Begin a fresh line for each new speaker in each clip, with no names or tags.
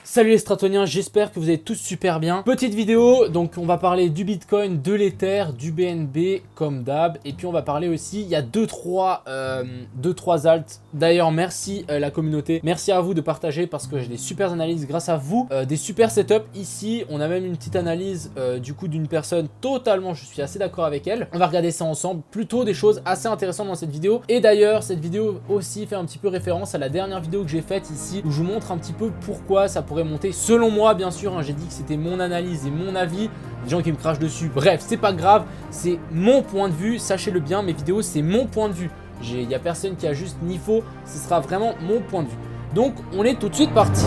Salut les stratoniens, j'espère que vous allez tous super bien. Petite vidéo, donc on va parler du Bitcoin, de l'Ether, du BNB comme d'hab. Et puis on va parler aussi, il y a 2-3 alts. D'ailleurs merci la communauté, merci à vous de partager parce que j'ai des super analyses grâce à vous. Des super setups ici, on a même une petite analyse du coup d'une personne totalement, je suis assez d'accord avec elle. On va regarder ça ensemble, plutôt des choses assez intéressantes dans cette vidéo. Et d'ailleurs cette vidéo aussi fait un petit peu référence à la dernière vidéo que j'ai faite ici, où je vous montre un petit peu pourquoi ça pourrait monter. Selon moi, bien sûr, hein, j'ai dit que c'était mon analyse et mon avis. Des gens qui me crachent dessus. Bref, c'est pas grave, c'est mon point de vue. Sachez-le bien, mes vidéos, c'est mon point de vue. Il n'y a personne qui a juste ni faux. Ce sera vraiment mon point de vue. Donc, on est tout de suite parti.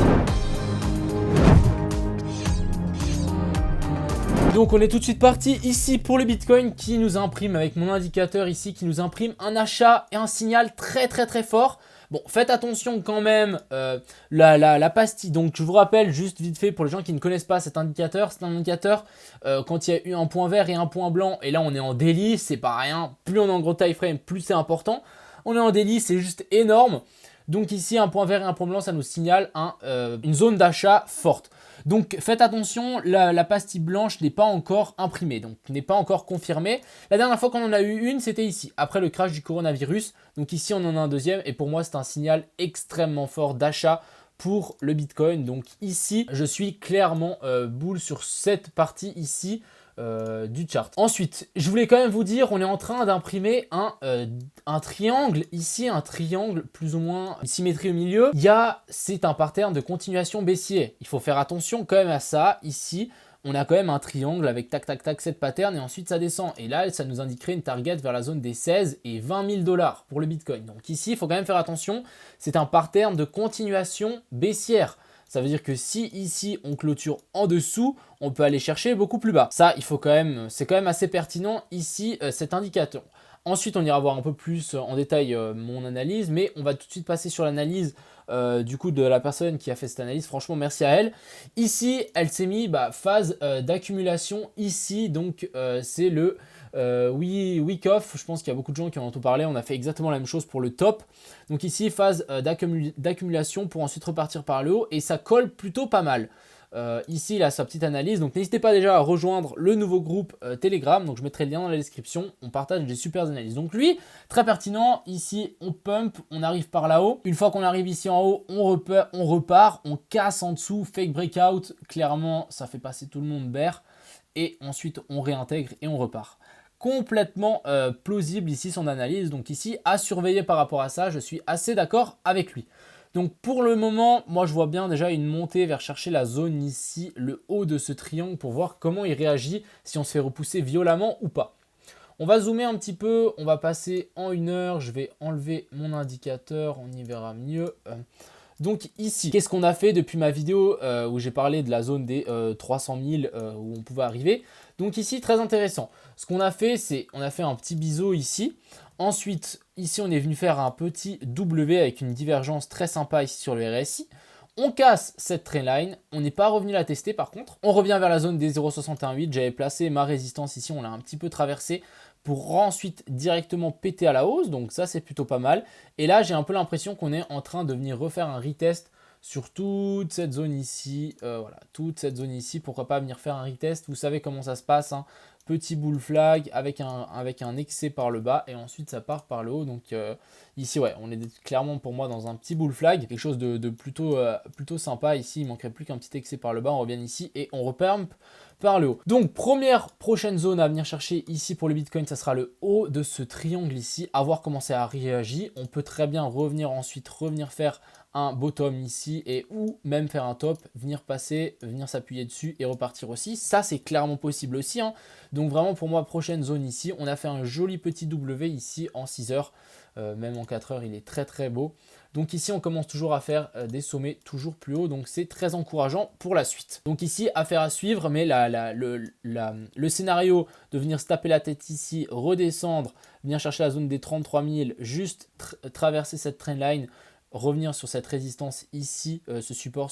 Donc on est tout de suite parti ici pour le Bitcoin qui nous imprime avec mon indicateur ici qui nous imprime un achat et un signal très fort. Bon, faites attention quand même, la pastille. Donc je vous rappelle juste vite fait pour les gens qui ne connaissent pas cet indicateur, c'est un indicateur quand il y a eu un point vert et un point blanc et là on est en daily, c'est pas rien. Plus on est en gros time frame, plus c'est important. On est en daily, c'est juste énorme. Donc ici un point vert et un point blanc, ça nous signale une zone d'achat forte. Donc faites attention, la pastille blanche n'est pas encore imprimée, donc n'est pas encore confirmée. La dernière fois qu'on en a eu une, c'était ici, après le crash du coronavirus. Donc ici on en a un deuxième et pour moi c'est un signal extrêmement fort d'achat pour le Bitcoin. Donc ici je suis clairement bull sur cette partie ici. Du chart. Ensuite, je voulais quand même vous dire, on est en train d'imprimer un triangle ici, un triangle plus ou moins une symétrie au milieu. C'est un pattern de continuation baissier. Il faut faire attention quand même à ça. Ici, on a quand même un triangle avec tac tac tac cette pattern et ensuite ça descend. Et là, ça nous indiquerait une target vers la zone des 16 et 20 000 $ pour le Bitcoin. Donc ici, il faut quand même faire attention. C'est un pattern de continuation baissière. Ça veut dire que si ici on clôture en dessous, on peut aller chercher beaucoup plus bas. Ça, il faut quand même, c'est quand même assez pertinent ici cet indicateur. Ensuite, on ira voir un peu plus en détail mon analyse, mais on va tout de suite passer sur l'analyse du coup de la personne qui a fait cette analyse. Franchement, merci à elle. Ici, elle s'est mis phase d'accumulation ici, donc c'est le week off. Je pense qu'il y a beaucoup de gens qui en ont entendu parler. On a fait exactement la même chose pour le top. Donc ici, phase d'accumulation pour ensuite repartir par le haut et ça colle plutôt pas mal. Ici, il a sa petite analyse. Donc n'hésitez pas déjà à rejoindre le nouveau groupe Telegram. Donc je mettrai le lien dans la description. On partage des super analyses. Donc lui, très pertinent. Ici, on pump, on arrive par là-haut. Une fois qu'on arrive ici en haut, on repart, on casse en dessous, fake breakout. Clairement, ça fait passer tout le monde bear. Et ensuite, on réintègre et on repart. Complètement plausible ici son analyse. Donc ici, à surveiller par rapport à ça, je suis assez d'accord avec lui. Donc pour le moment, moi je vois bien déjà une montée vers chercher la zone ici, le haut de ce triangle pour voir comment il réagit, si on se fait repousser violemment ou pas. On va zoomer un petit peu, on va passer en 1 heure, je vais enlever mon indicateur, on y verra mieux. Donc ici, qu'est-ce qu'on a fait depuis ma vidéo où j'ai parlé de la zone des 300 000 où on pouvait arriver. Donc ici, très intéressant. Ce qu'on a fait, c'est on a fait un petit biseau ici. Ensuite, ici, on est venu faire un petit W avec une divergence très sympa ici sur le RSI. On casse cette trendline, on n'est pas revenu la tester par contre. On revient vers la zone des 0,618, j'avais placé ma résistance ici, on l'a un petit peu traversé pour ensuite directement péter à la hausse, donc ça c'est plutôt pas mal. Et là j'ai un peu l'impression qu'on est en train de venir refaire un retest sur toute cette zone ici, voilà, toute cette zone ici, pourquoi pas venir faire un retest, vous savez comment ça se passe, hein. Petit bull flag avec un excès par le bas et ensuite ça part par le haut. Donc ici, ouais, on est clairement pour moi dans un petit bull flag, quelque chose de plutôt sympa. Ici, il manquerait plus qu'un petit excès par le bas. On revient ici et on repump par le haut. Donc prochaine zone à venir chercher ici pour le Bitcoin, ça sera le haut de ce triangle ici. À voir comment ça réagit. On peut très bien revenir faire un bottom ici et ou même faire un top, venir passer, venir s'appuyer dessus et repartir aussi. Ça, c'est clairement possible aussi, hein. Donc vraiment pour moi, prochaine zone ici, on a fait un joli petit W ici en 6 heures. Même en 4 heures, il est très beau. Donc ici, on commence toujours à faire des sommets toujours plus hauts. Donc c'est très encourageant pour la suite. Donc ici, affaire à suivre. Mais le scénario de venir se taper la tête ici, redescendre, venir chercher la zone des 33 000, juste traverser cette trendline, revenir sur cette résistance ici, ce support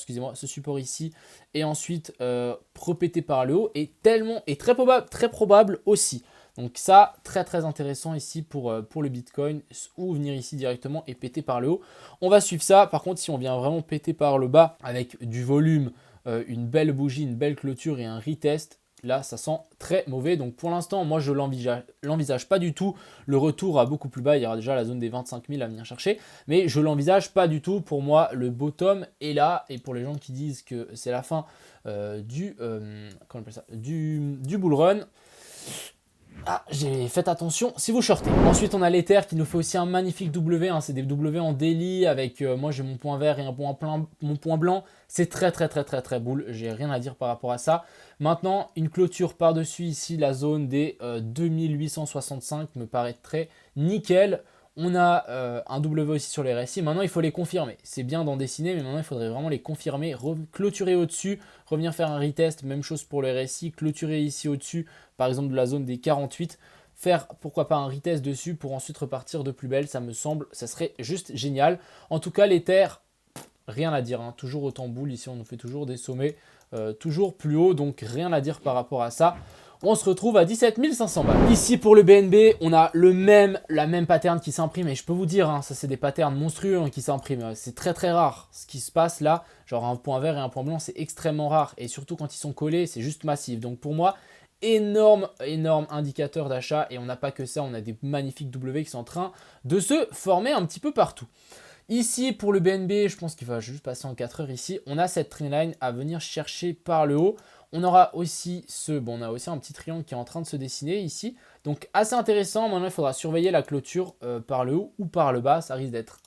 ici, et ensuite repéter par le haut est très probable aussi. Donc ça, très très intéressant ici pour le Bitcoin, ou venir ici directement et péter par le haut. On va suivre ça. Par contre, si on vient vraiment péter par le bas avec du volume, une belle bougie, une belle clôture et un retest, là, ça sent très mauvais. Donc pour l'instant, moi, je l'envisage pas du tout. Le retour à beaucoup plus bas, il y aura déjà la zone des 25 000 à venir chercher. Mais je l'envisage pas du tout. Pour moi, le bottom est là. Et pour les gens qui disent que c'est la fin comment on appelle ça, du bull run, faites attention si vous shortez. Ensuite, on a l'Ether qui nous fait aussi un magnifique W. C'est des W en daily avec moi j'ai mon point vert et mon point blanc. C'est très bull. J'ai rien à dire par rapport à ça. Maintenant, une clôture par-dessus ici, la zone des 2865 me paraît très nickel. On a un W aussi sur les RSI. Maintenant, il faut les confirmer. C'est bien d'en dessiner, mais maintenant, il faudrait vraiment les confirmer. Clôturer au-dessus, revenir faire un retest. Même chose pour le RSI. Clôturer ici au-dessus, par exemple de la zone des 48. Faire, pourquoi pas, un retest dessus pour ensuite repartir de plus belle. Ça me semble, ça serait juste génial. En tout cas, l'Ether, rien à dire. Toujours autant boule. Ici, on nous fait toujours des sommets toujours plus haut. Donc, rien à dire par rapport à ça. On se retrouve à 17 500 balles. Ici pour le BNB, on a la même pattern qui s'imprime. Et je peux vous dire, ça c'est des patterns monstrueux qui s'impriment. C'est très rare ce qui se passe là. Genre un point vert et un point blanc, c'est extrêmement rare. Et surtout quand ils sont collés, c'est juste massif. Donc pour moi, énorme indicateur d'achat. Et on n'a pas que ça, on a des magnifiques W qui sont en train de se former un petit peu partout. Ici, pour le BNB, je pense qu'il va juste passer en 4 heures ici. On a cette trendline à venir chercher par le haut. On aura aussi on a aussi un petit triangle qui est en train de se dessiner ici. Donc, assez intéressant. Maintenant, il faudra surveiller la clôture par le haut ou par le bas. Ça risque d'être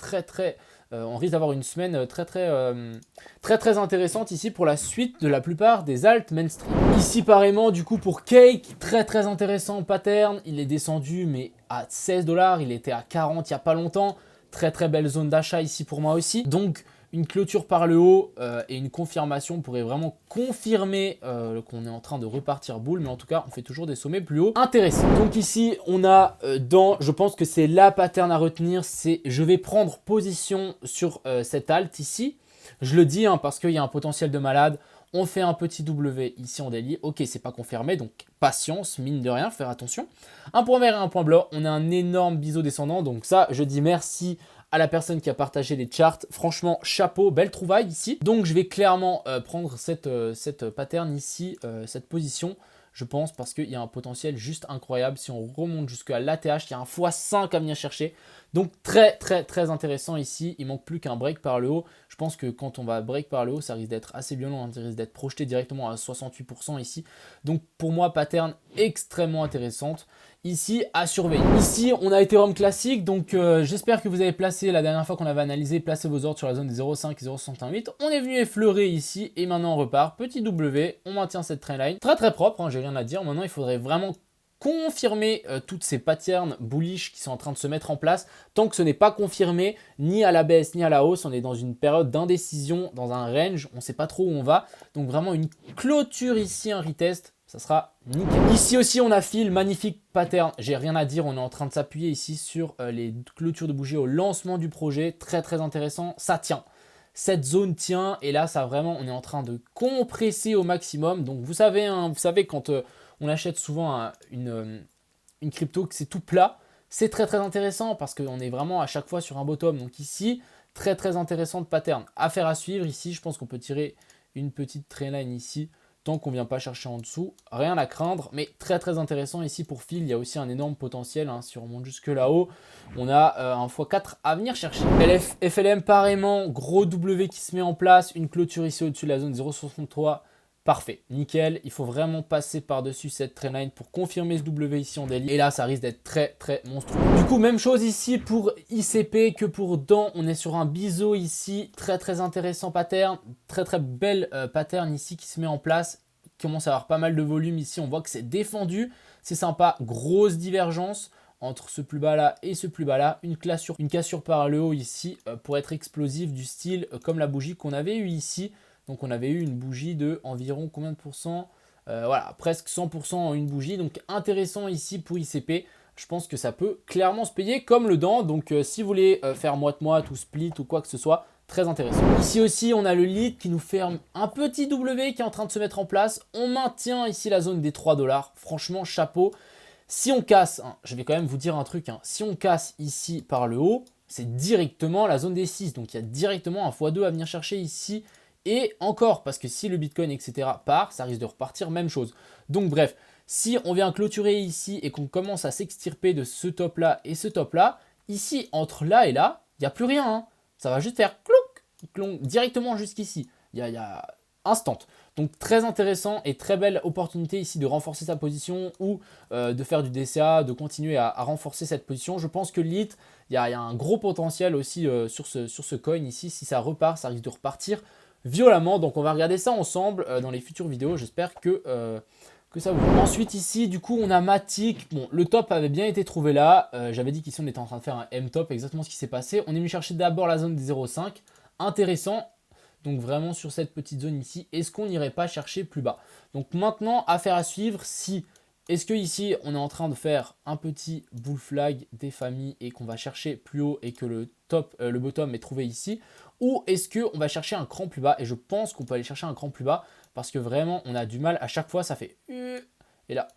on risque d'avoir une semaine très intéressante ici pour la suite de la plupart des alt mainstream. Ici, pareillement, du coup, pour Cake, très intéressant pattern. Il est descendu, mais à 16 $. Il était à 40 il n'y a pas longtemps. Très belle zone d'achat ici pour moi aussi. Donc, une clôture par le haut et une confirmation pourrait vraiment confirmer qu'on est en train de repartir boule. Mais en tout cas, on fait toujours des sommets plus hauts. Intéressant. Donc ici, on a je pense que c'est la pattern à retenir. C'est je vais prendre position sur cette alt ici. Je le dis parce qu'il y a un potentiel de malade. On fait un petit W ici en daily. Ok, c'est pas confirmé, donc patience, mine de rien, faire attention. Un point vert et un point blanc. On a un énorme biseau descendant. Donc ça, je dis merci à la personne qui a partagé les charts. Franchement, chapeau, belle trouvaille ici. Donc je vais clairement prendre cette pattern ici, cette position. Je pense parce qu'il y a un potentiel juste incroyable. Si on remonte jusqu'à l'ATH, il y a un x5 à venir chercher. Donc très intéressant ici. Il manque plus qu'un break par le haut. Je pense que quand on va break par le haut, ça risque d'être assez violent. Ça risque d'être projeté directement à 68% ici. Donc pour moi, pattern extrêmement intéressante. Ici, à surveiller. Ici, on a Ethereum classique. Donc j'espère que vous avez placé, la dernière fois qu'on avait analysé, placé vos ordres sur la zone des 0,5 et 0,68. On est venu effleurer ici et maintenant on repart. Petit W, on maintient cette trendline. Très propre, j'ai rien à dire. Maintenant, il faudrait vraiment confirmer toutes ces patterns bullish qui sont en train de se mettre en place. Tant que ce n'est pas confirmé ni à la baisse ni à la hausse, on est dans une période d'indécision, dans un range, on ne sait pas trop où on va. Donc vraiment une clôture ici, un retest, ça sera nickel. Ici aussi on a fil, magnifique pattern, j'ai rien à dire, on est en train de s'appuyer ici sur les clôtures de bougies au lancement du projet, très intéressant, ça tient. Cette zone tient et là ça vraiment on est en train de compresser au maximum. Donc vous savez quand on achète souvent une crypto que c'est tout plat, c'est très intéressant parce qu'on est vraiment à chaque fois sur un bottom. Donc ici, très intéressant de pattern. Affaire à suivre ici, je pense qu'on peut tirer une petite trendline ici tant qu'on ne vient pas chercher en dessous. Rien à craindre, mais très intéressant ici pour fil. Il y a aussi un énorme potentiel. Si on remonte jusque là-haut, on a un x4 à venir chercher. FLM, pareillement, gros W qui se met en place. Une clôture ici au-dessus de la zone 0,63. Parfait, nickel. Il faut vraiment passer par-dessus cette trendline pour confirmer ce W ici en daily. Et là, ça risque d'être très monstrueux. Du coup, même chose ici pour ICP que pour DAN. On est sur un biseau ici. Très intéressant pattern. Très belle pattern ici qui se met en place. Il commence à avoir pas mal de volume ici. On voit que c'est défendu. C'est sympa. Grosse divergence entre ce plus bas là et ce plus bas là. Une cassure par le haut ici pour être explosif du style comme la bougie qu'on avait eu ici. Donc on avait eu une bougie de environ combien de pourcents, voilà, presque 100% en une bougie. Donc intéressant ici pour ICP. Je pense que ça peut clairement se payer comme le DAN. Donc si vous voulez faire moite-moite ou split ou quoi que ce soit, très intéressant. Ici aussi, on a le lead qui nous ferme un petit W qui est en train de se mettre en place. On maintient ici la zone des 3 $. Franchement, chapeau. Si on casse, hein, je vais quand même vous dire un truc, hein, si on casse ici par le haut, c'est directement la zone des 6. Donc il y a directement un x2 à venir chercher ici. Et encore, parce que si le Bitcoin, etc. part, ça risque de repartir, même chose. Donc bref, si on vient clôturer ici et qu'on commence à s'extirper de ce top-là et ce top-là, ici, entre là et là, il n'y a plus rien. Hein. Ça va juste faire clouc directement jusqu'ici. Il y a instant. Donc très intéressant et très belle opportunité ici de renforcer sa position ou de faire du DCA, de continuer à renforcer cette position. Je pense que l'IT, il y a un gros potentiel aussi sur ce coin ici. Si ça repart, ça risque de repartir violemment. Donc on va regarder ça ensemble dans les futures vidéos. J'espère que ça vous plaît. Ensuite ici, du coup, on a Matic. Bon, le top avait bien été trouvé là. J'avais dit qu'ici on était en train de faire un M-top, exactement ce qui s'est passé. On est venu chercher d'abord la zone des 0,5. Intéressant. Donc vraiment sur cette petite zone ici, est-ce qu'on n'irait pas chercher plus bas? Donc maintenant, affaire à suivre, si est-ce que ici on est en train de faire un petit bull flag des familles et qu'on va chercher plus haut et que le bottom est trouvé ici, ou est-ce qu'on va chercher un cran plus bas? Et je pense qu'on peut aller chercher un cran plus bas parce que vraiment on a du mal à chaque fois, ça fait et là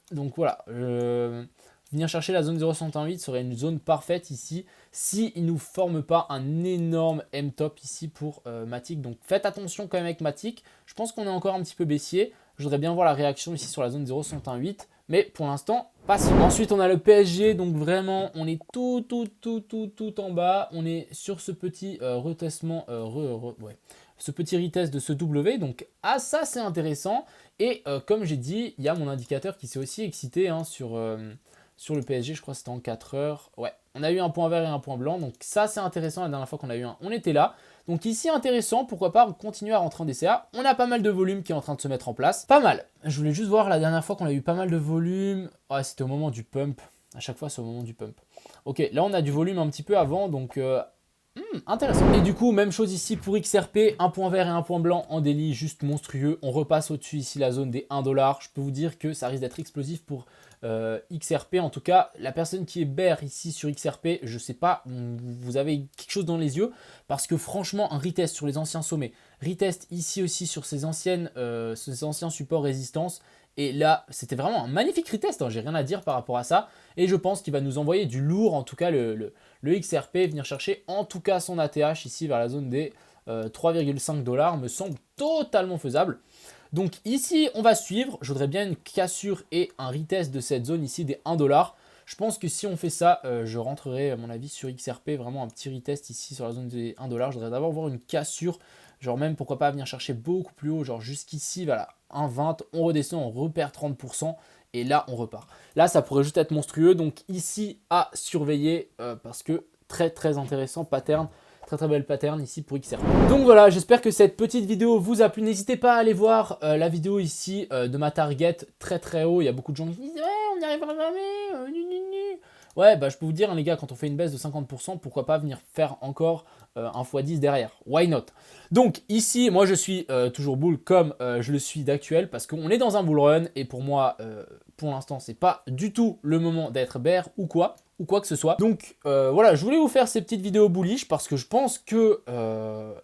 donc voilà. Venir chercher la zone 0,68 serait une zone parfaite ici s'il ne nous forme pas un énorme M-top ici pour Matic. Donc faites attention quand même avec Matic. Je pense qu'on est encore un petit peu baissier. Je voudrais bien voir la réaction ici sur la zone 0,68. Mais pour l'instant, passons. Ensuite, on a le PSG. Donc vraiment, on est tout en bas. On est sur ce petit retestement. Ce petit retest de ce W. Donc ça, c'est intéressant. Et comme j'ai dit, il y a mon indicateur qui s'est aussi excité hein, sur le PSG, je crois que c'était en 4 heures. Ouais, on a eu un point vert et un point blanc. Donc ça, c'est intéressant. La dernière fois qu'on a eu un, on était là. Donc ici, intéressant. Pourquoi pas continuer à rentrer en DCA. On a pas mal de volume qui est en train de se mettre en place. Pas mal. Je voulais juste voir la dernière fois qu'on a eu pas mal de volume. Ouais, c'était au moment du pump. À chaque fois, c'est au moment du pump. Ok, là, on a du volume un petit peu avant. Donc intéressant. Et du coup, même chose ici pour XRP. Un point vert et un point blanc en daily, juste monstrueux. On repasse au-dessus ici la zone des 1 $. Je peux vous dire que ça risque d'être explosif pour XRP. En tout cas, la personne qui est bear ici sur XRP, je sais pas, vous avez quelque chose dans les yeux parce que franchement, un retest sur les anciens sommets, retest ici aussi sur ces anciens supports résistance. Et là, c'était vraiment un magnifique retest, hein, j'ai rien à dire par rapport à ça. Et je pense qu'il va nous envoyer du lourd, en tout cas le XRP, venir chercher en tout cas son ATH ici vers la zone des 3,5 $, me semble totalement faisable. Donc ici, on va suivre. Je voudrais bien une cassure et un retest de cette zone ici des 1 $. Je pense que si on fait ça, je rentrerai à mon avis sur XRP, vraiment un petit retest ici sur la zone des 1 $. Je voudrais d'abord voir une cassure, genre même pourquoi pas venir chercher beaucoup plus haut, genre jusqu'ici, voilà, 1,20, on redescend, on repère 30%. Et là, on repart. Là, ça pourrait juste être monstrueux. Donc ici, à surveiller parce que très intéressant pattern. Très belle pattern ici pour XRP. Donc voilà, j'espère que cette petite vidéo vous a plu. N'hésitez pas à aller voir la vidéo ici de ma target très haut. Il y a beaucoup de gens qui disent « Ouais, on n'y arrivera jamais. Ouais, bah je peux vous dire, hein, les gars, quand on fait une baisse de 50%, pourquoi pas venir faire encore un x10 derrière. Why not? Donc ici, moi je suis toujours bull comme je le suis d'actuel parce qu'on est dans un bull run et pour moi, pour l'instant, c'est pas du tout le moment d'être bear ou quoi que ce soit. Donc voilà, je voulais vous faire ces petites vidéos bullish parce que je pense que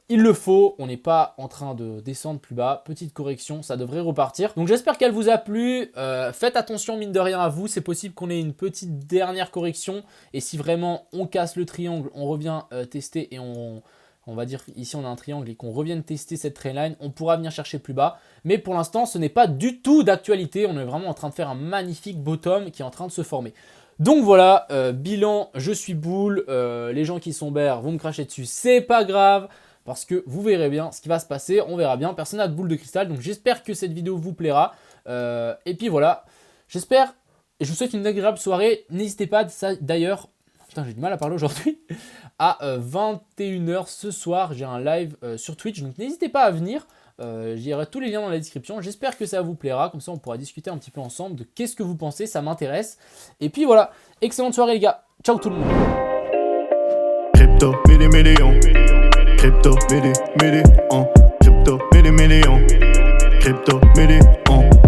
il le faut. On n'est pas en train de descendre plus bas. Petite correction, ça devrait repartir. Donc j'espère qu'elle vous a plu. Faites attention mine de rien à vous. C'est possible qu'on ait une petite dernière correction. Et si vraiment on casse le triangle, on revient tester et on va dire ici on a un triangle et qu'on revienne tester cette trendline, on pourra venir chercher plus bas. Mais pour l'instant, ce n'est pas du tout d'actualité. On est vraiment en train de faire un magnifique bottom qui est en train de se former. Donc voilà, bilan, je suis bull, les gens qui sont bear vont me cracher dessus, c'est pas grave, parce que vous verrez bien ce qui va se passer, on verra bien, personne n'a de boule de cristal, donc j'espère que cette vidéo vous plaira, et puis voilà, j'espère, et je vous souhaite une agréable soirée, n'hésitez pas, d'ailleurs, putain j'ai du mal à parler aujourd'hui, à 21 h ce soir, j'ai un live sur Twitch, donc n'hésitez pas à venir. J'irai tous les liens dans la description. J'espère que ça vous plaira. Comme ça, on pourra discuter un petit peu ensemble de qu'est-ce que vous pensez. Ça m'intéresse. Et puis voilà. Excellente soirée, les gars. Ciao tout le monde. Crypto, million. Crypto, million. Crypto, million. Crypto, million.